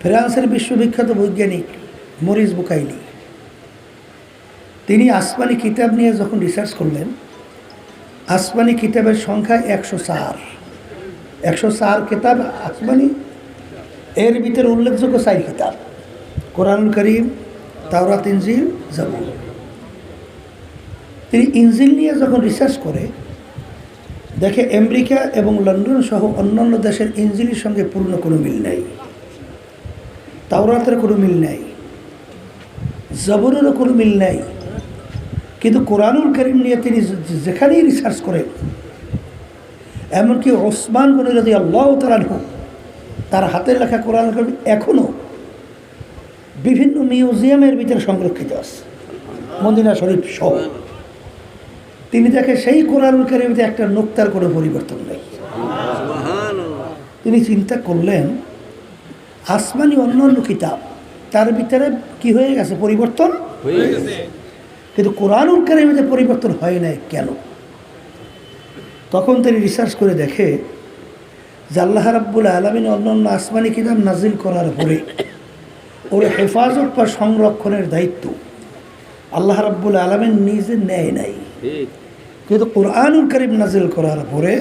ফ্রান্সের বিশ্ববিখ্যাত বৈজ্ঞানিক মরিস বুকাইলি তিনি আসমানি কিতাব নিয়ে যখন রিসার্চ করলেন, আসমানি কিতাবের সংখ্যা 104 কিতাব আসমানি। এর ভিতরে উল্লেখযোগ্য 4 কিতাব: কোরআনুল কারীম, তাওরাত, ইনজিল, জাবুর। তিনি ইনজিল নিয়ে যখন রিসার্চ করে দেখে আমেরিকা এবং লন্ডন সহ অন্যান্য দেশের ইনজিলের সঙ্গে পূর্ণ কোনো মিল নাই, তাওরাতের কোনো মিল নাই, জাবুরেরও কোনো মিল নাই। কিন্তু কোরআনুল কারীম নিয়ে তিনি যেখানেই রিসার্চ করেন, এমনকি ওসমান গনি রাদিয়াল্লাহু তাআলা আনহু তার হাতের লেখা কোরআনুল কারীম এখনও বিভিন্ন মিউজিয়ামের ভিতরে সংরক্ষিত আছে, মদিনা শরীফ সহ। তিনি দেখে সেই কোরআনুল কারীমে একটা নোক্তার কোনো পরিবর্তন নেই। তিনি চিন্তা করলেন, আসমানি অন্যান্য কিতাব তার ভিতরে কি হয়ে গেছে, পরিবর্তন হয়ে গেছে, কিন্তু কোরআনুল কারীমে পরিবর্তন হয় নাই কেন? তখন তিনি রিসার্চ করে দেখে যে আল্লাহ রাব্বুল আলামিন অন্যান্য আসমানি কিতাব নাজিল করার পরে ওর হেফাজত বা সংরক্ষণের দায়িত্ব আল্লাহ রাব্বুল আলামিন নিজে নেয় নাই, কিন্তু কোরআনুল কারীম নাজিল করার পরে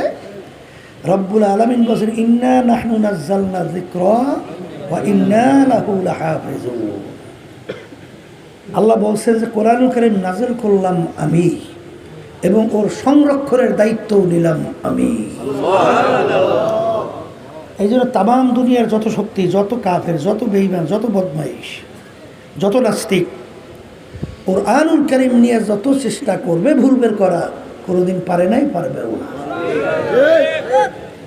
রব্বুল আলামিন বলেন, ইন্না নাহনু নাযালনা যিকরা ওয়া ইন্না লাহু লাহাফিজুন। আল্লাহ বলছেন যে কোরআনুল কারীম নাজিল করলাম আমি এবং ওর সংরক্ষণের দায়িত্বও নিলাম আমি। এই জন্য তামাম দুনিয়ার যত শক্তি, যত কাফের, যত বেঈমান, যত বদমাইশ, যত নাস্তিক কোরআনুল কারীম নিয়ে যত চেষ্টা করবে ভুল বের করা, কোনোদিন পারে নাই, পারবেও না।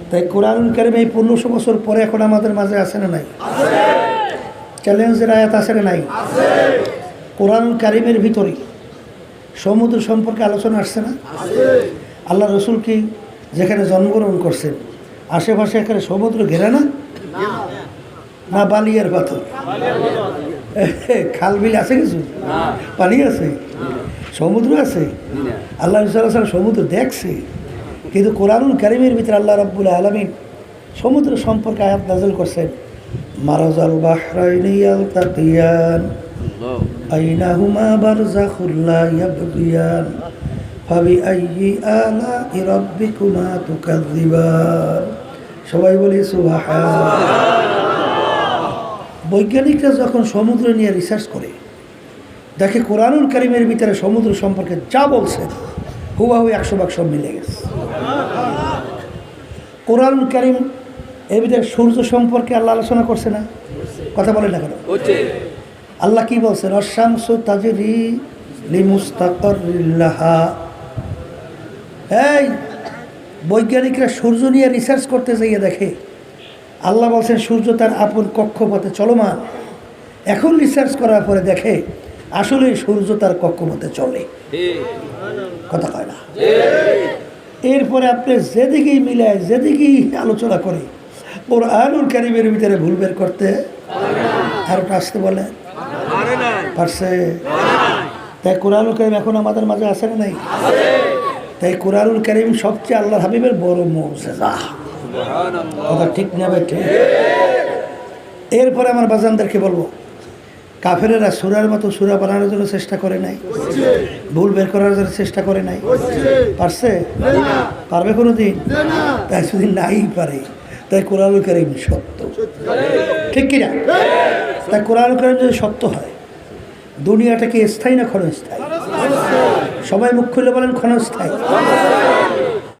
তাই কোরআনুল কারীম এই 1500 বছর পরে এখন আমাদের মাঝে আছে না নাই? চ্যালেঞ্জের আয়াত আছে না নাই? কোরআনুল কারীমের ভিতরে সমুদ্র সম্পর্কে আলোচনা আসছে না? আল্লাহ রসুল কি যেখানে জন্মগ্রহণ করছেন আশেপাশে এখানে সমুদ্র ঘেরা না? না বালিয়ার পাথর? খাল বিল আছে, কিছু পানি আছে, সমুদ্র আছে। আল্লাহ রসুল সমুদ্র দেখছে, কিন্তু কোরআনুল কারীমের ভিতরে আল্লাহ রাব্বুল আলামিন সমুদ্র সম্পর্কে আয়াত নাযিল করছেন, মারাজাল বাহরাইনি ইয়ালতাকিয়ান আইনাহুমা বারযাখুল লা ইয়াবগিয়ান ফাবিআইয়ি আলা'i রাব্বিকুমা তুকাযযিবান। সবাই বলি সুবহানাল্লাহ। বৈজ্ঞানিকরা যখন সমুদ্র নিয়ে রিসার্চ করে দেখে কোরআনুল কারীমের ভিতরে সমুদ্র সম্পর্কে যা বলছে হুবহু 100% সব মিলে গেছে। কোরআনুল কারীম এর ভিতরে সূর্য সম্পর্কে আল্লাহ আলোচনা করছে না? কথা বলে না কেন? আল্লাহ কি বলছেন? আশ-শামসু তাজরি লিমুস্তাকাররিন লাহা। এই বৈজ্ঞানিকরা সূর্য নিয়ে রিসার্চ করতে যাইয়ে দেখে আল্লাহ বলছেন সূর্য তার আপন কক্ষপথে চলমান। এখন রিসার্চ করার পরে দেখে আসলে সূর্য তার কক্ষপথে চলে। কথা কয় না? এরপরে আপনি যেদিকেই মিলায়, যেদিকেই আলোচনা করে, কোরআনুল কারীমের ভিতরে ভুল বের করতে আর আসতে বলে পারছে? তাই কোরআনুল কারীম এখন আমাদের মাঝে আছে না নাই? তাই কোরআনুল কারীম সবচেয়ে আল্লাহর হাবিবের বড় মুজিজা। কথা ঠিক না ভাই? ঠিক। এরপরে আমার বাজানদেরকে বলবো, কাফেরেরা সূরার মতো সূরা বানানোর জন্য চেষ্টা করে নাই, ভুল বের করার জন্য চেষ্টা করে নাই, পারছে? পারবে কোনোদিন? তাই যদি নাই পারে, তাই কোরআনুল কারীম সত্য, ঠিক কিনা? তাই কোরআনুল কারীম যদি সত্য হয়, দুনিয়াটা কি স্থায়ী না ক্ষণস্থায়ী? সবাই মুখ খুলে বলেন ক্ষণস্থায়ী।